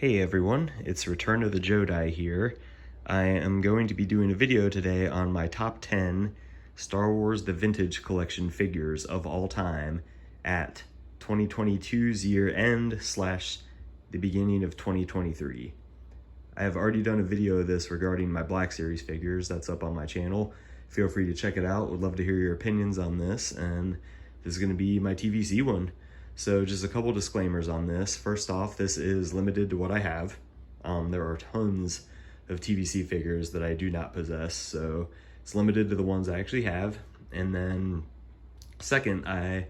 Hey everyone, it's Return of the Jedi here. I am going to be doing a video today on my top 10 Star Wars The Vintage Collection figures of all time at 2022's year end / the beginning of 2023. I have already done a video of this regarding my Black Series figures. That's up on my channel. Feel free to check it out. Would love to hear your opinions on this, and this is going to be my TVC one. So just a couple disclaimers on this. First off, this is limited to what I have. There are tons of TVC figures that I do not possess, so it's limited to the ones I actually have. And then second, I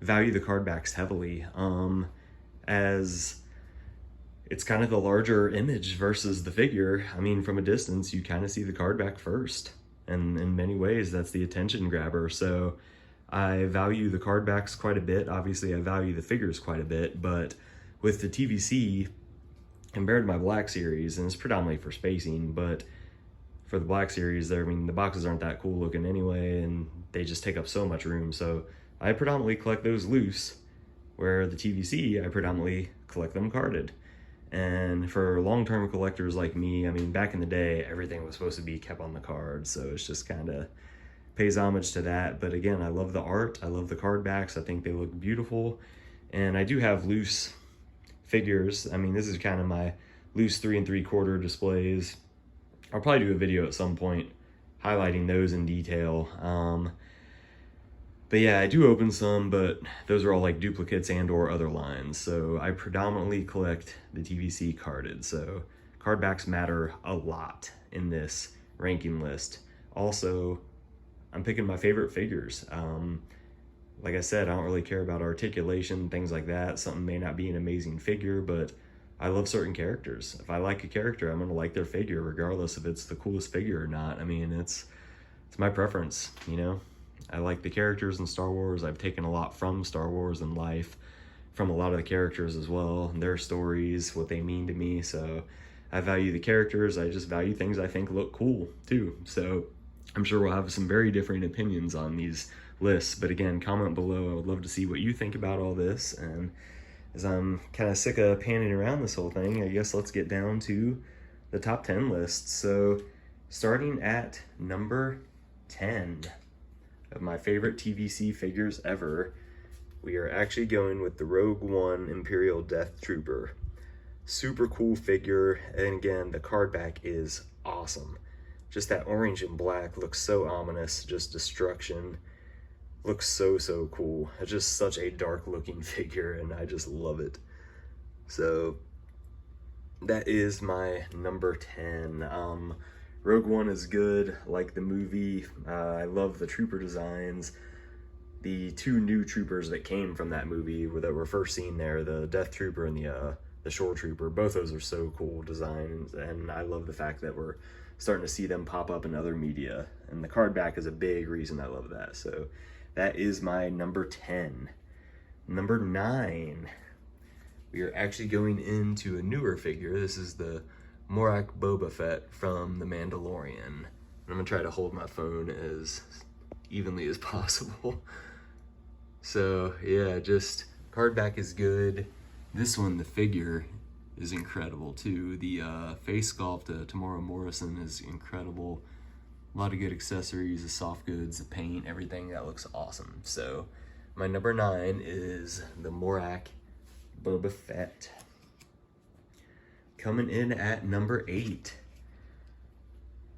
value the card backs heavily, as it's kind of the larger image versus the figure. I mean, from a distance, you kind of see the card back first, and in many ways, that's the attention grabber. So I value the card backs quite a bit. Obviously, I value the figures quite a bit, but with the TVC, compared to my Black Series, and it's predominantly for spacing, but for the Black Series, I mean, the boxes aren't that cool looking anyway, and they just take up so much room. So I predominantly collect those loose, where the TVC, I predominantly collect them carded. And for long-term collectors like me, I mean, back in the day, everything was supposed to be kept on the card, so it's just kind of pays homage to that. But again, I love the art, I love the card backs, I think they look beautiful. And I do have loose figures. I mean, this is kind of my loose 3 3/4 displays. I'll probably do a video at some point highlighting those in detail. But yeah, I do open some, but those are all like duplicates and or other lines. So I predominantly collect the TVC carded. So card backs matter a lot in this ranking list. Also, I'm picking my favorite figures. Like I said, I don't really care about articulation, things like that. Something may not be an amazing figure, but I love certain characters. If I like a character, I'm gonna like their figure, regardless if it's the coolest figure or not. I mean, it's my preference, you know? I like the characters in Star Wars. I've taken a lot from Star Wars in life, from a lot of the characters as well, their stories, what they mean to me. So I value the characters. I just value things I think look cool too. So I'm sure we'll have some very different opinions on these lists, but again, comment below. I would love to see what you think about all this. And as I'm kind of sick of panning around this whole thing, I guess let's get down to the top 10 lists. So starting at number 10 of my favorite TVC figures ever, we are actually going with the Rogue One Imperial Death Trooper. Super cool figure, and again, the card back is awesome. Just that orange and black looks so ominous, just destruction. Looks so cool. It's just such a dark looking figure, and I just love it. So that is my number 10. Rogue One is good, like the movie. I love the trooper designs. The two new troopers that came from that movie that were first seen there, the Death Trooper and the Shore Trooper, both those are so cool designs, and I love the fact that we're starting to see them pop up in other media, and the card back is a big reason I love that. So that is my number 10. Number 9, we are actually going into a newer figure. This is the Boba Fett from the Mandalorian. I'm gonna try to hold my phone as evenly as possible. So yeah, just card back is good. This one, the figure, is incredible too. The face sculpt, Tamora Morrison, is incredible. A lot of good accessories, the soft goods, the paint, everything. That looks awesome. So my number 9 is the Boba Fett. Coming in at number 8,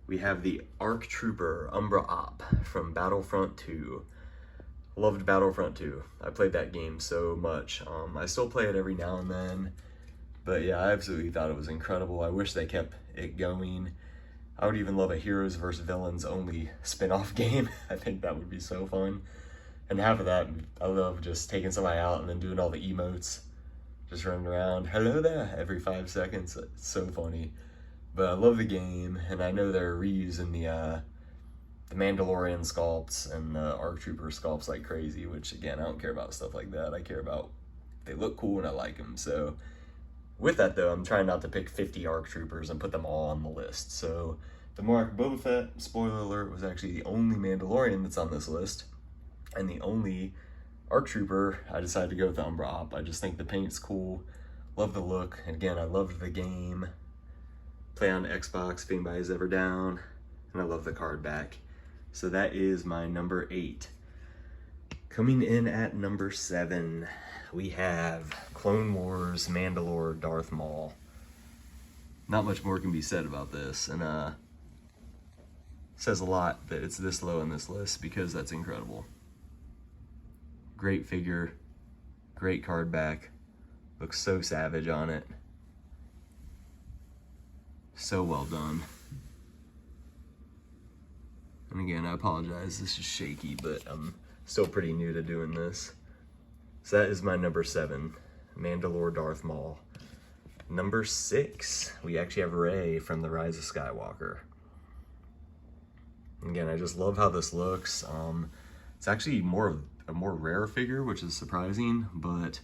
we have the ARC Trooper Umbra Op from Battlefront 2. Loved Battlefront 2. I played that game so much. I still play it every now and then. But yeah, I absolutely thought it was incredible. I wish they kept it going. I would even love a heroes versus villains only spin-off game. I think that would be so fun. And half of that, I love just taking somebody out and then doing all the emotes. Just running around, hello there, every 5 seconds. It's so funny. But I love the game, and I know they're reusing the Mandalorian sculpts and the ARC Trooper sculpts like crazy, which again, I don't care about stuff like that. I care about they look cool and I like them. So with that though, I'm trying not to pick 50 ARC Troopers and put them all on the list. So the Boba Fett, spoiler alert, was actually the only Mandalorian that's on this list, and the only ARC Trooper. I decided to go with the Umbra Op. I just think the paint's cool. Love the look. And again, I loved the game. Play on Xbox if anybody's ever down. And I love the card back. So that is my number 8. Coming in at number 7, we have Clone Wars Mandalore Darth Maul. Not much more can be said about this, and says a lot that it's this low on this list because that's incredible. Great figure, great card back, looks so savage on it. So well done. And again, I apologize, this is shaky, but I'm still pretty new to doing this. So that is my number 7, Mandalore Darth Maul. Number 6, we actually have Rey from The Rise of Skywalker. Again, I just love how this looks. It's actually a more rare figure, which is surprising, but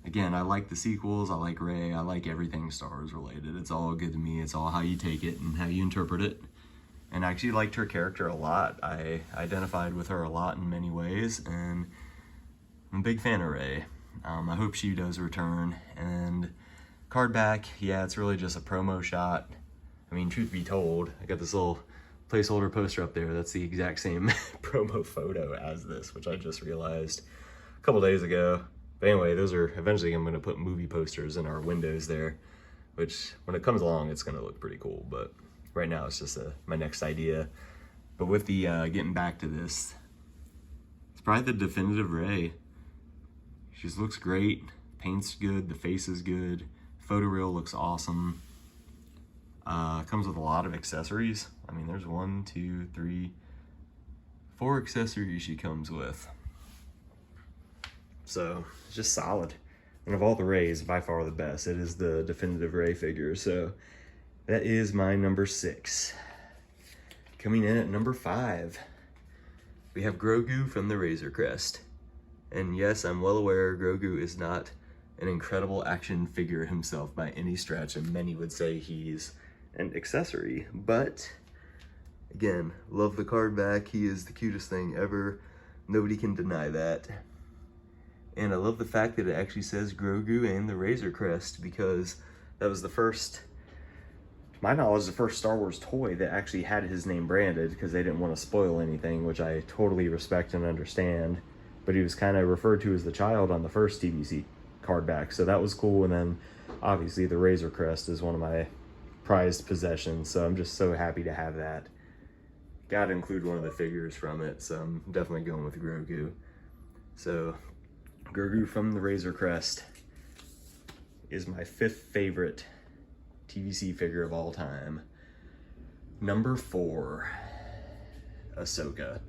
again, I like the sequels, I like Rey, I like everything Star Wars related. It's all good to me, it's all how you take it and how you interpret it. And I actually liked her character a lot. I identified with her a lot in many ways, and I'm a big fan of Rey. I hope she does return. And card back, yeah, it's really just a promo shot. I mean, truth be told, I got this little placeholder poster up there. That's the exact same promo photo as this, which I just realized a couple days ago. But anyway, those are, eventually I'm going to put movie posters in our windows there, which when it comes along, it's going to look pretty cool. But right now, it's just my next idea. But with the getting back to this, it's probably the definitive Rey. She just looks great. Paint's good. The face is good. Photoreal looks awesome. Comes with a lot of accessories. I mean, there's 1, 2, 3, 4 accessories she comes with. So, it's just solid. And of all the Reys, by far the best. It is the definitive Rey figure. So, that is my number 6. Coming in at number 5, we have Grogu from the Razor Crest. And yes, I'm well aware Grogu is not an incredible action figure himself by any stretch, and many would say he's an accessory. But, again, love the card back. He is the cutest thing ever. Nobody can deny that. And I love the fact that it actually says Grogu and the Razor Crest, because that was the first, to my knowledge, the first Star Wars toy that actually had his name branded, because they didn't want to spoil anything, which I totally respect and understand. But he was kind of referred to as the child on the first TVC card back, so that was cool. And then obviously the Razor Crest is one of my prized possessions, so I'm just so happy to have that. Gotta include one of the figures from it, so I'm definitely going with Grogu. So Grogu from the Razor Crest is my 5th favorite TVC figure of all time. Number 4, Ahsoka.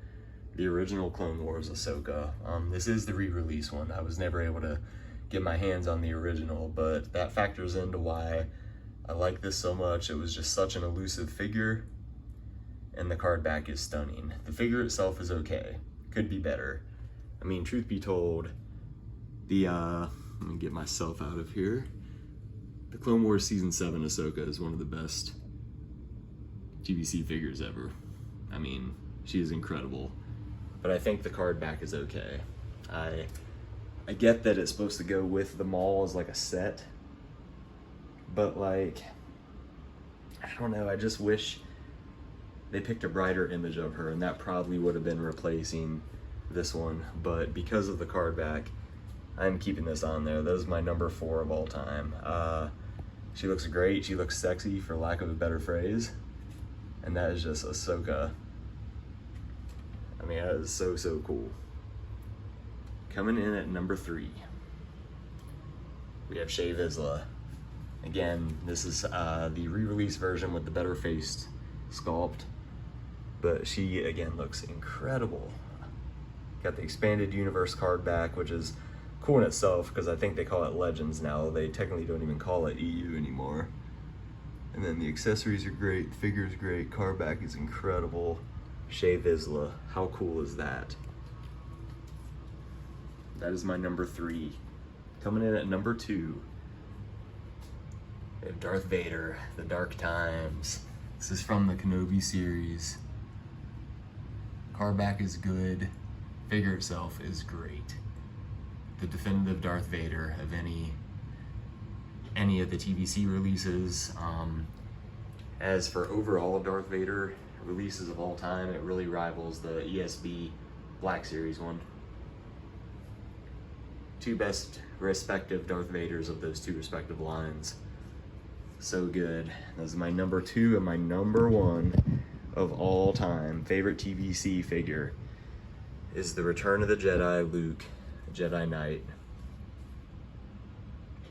The original Clone Wars Ahsoka. This is the re-release one. I was never able to get my hands on the original, but that factors into why I like this so much. It was just such an elusive figure, and the card back is stunning. The figure itself is okay. Could be better. I mean, truth be told, let me get myself out of here. The Clone Wars Season 7 Ahsoka is one of the best TVC figures ever. I mean, she is incredible. But I think the card back is okay. I get that it's supposed to go with the Maul as like a set, but like, I don't know, I just wish they picked a brighter image of her, and that probably would have been replacing this one. But because of the card back, I'm keeping this on there. That is my number 4 of all time. She looks great, she looks sexy, for lack of a better phrase, and that is just Ahsoka. I mean, that is so, so cool. Coming in at number 3, we have Shae Vizsla. Again, this is the re-release version with the better faced sculpt, but she, again, looks incredible. Got the expanded universe card back, which is cool in itself, because I think they call it Legends now. They technically don't even call it EU anymore. And then the accessories are great, the figure is great, card back is incredible. Shae Vizsla, how cool is that? That is my number 3. Coming in at number 2, we have Darth Vader, The Dark Times. This is from the Kenobi series. Card back is good, figure itself is great. The definitive Darth Vader of any any of the TVC releases. As for overall Darth Vader releases of all time, it really rivals the ESB Black Series one. Two best respective Darth Vaders of those two respective lines. So good. This is my number 2 and my number 1 of all time favorite TVC figure is the Return of the Jedi Luke, Jedi Knight.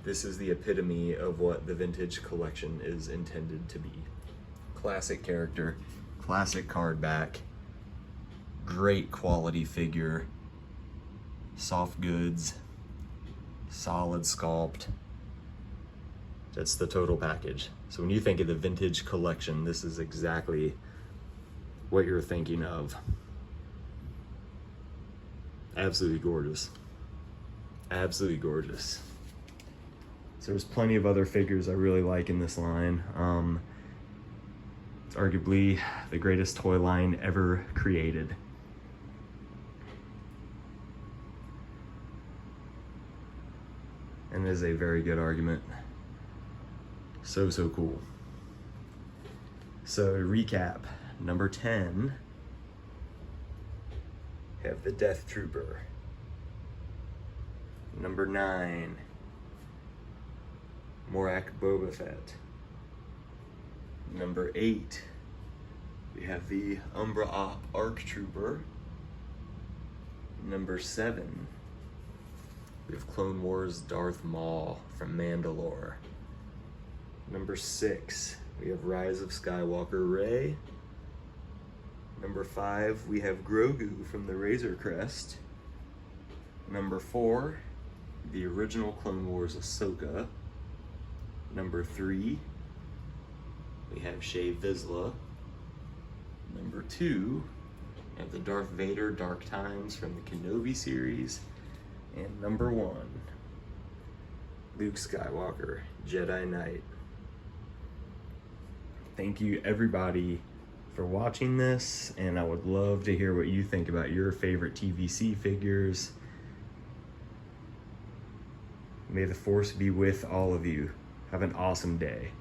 This is the epitome of what the vintage collection is intended to be. Classic character, classic card back, great quality figure, soft goods, solid sculpt. That's the total package. So when you think of the vintage collection, this is exactly what you're thinking of. Absolutely gorgeous. Absolutely gorgeous. So there's plenty of other figures I really like in this line. It's arguably the greatest toy line ever created. And it is a very good argument. So cool. So to recap, number 10, we have the Death Trooper. Number 9, Morak Boba Fett. Number 8, we have the Umbra Arc Trooper. Number 7, we have Clone Wars Darth Maul from Mandalore. Number 6, we have Rise of Skywalker Rey. Number 5, we have Grogu from the Razor Crest. Number 4, the original Clone Wars Ahsoka. Number 3, we have Shae Vizsla. Number 2, we have the Darth Vader Dark Times from the Kenobi series. And number 1, Luke Skywalker, Jedi Knight. Thank you everybody for watching this, and I would love to hear what you think about your favorite TVC figures. May the Force be with all of you. Have an awesome day.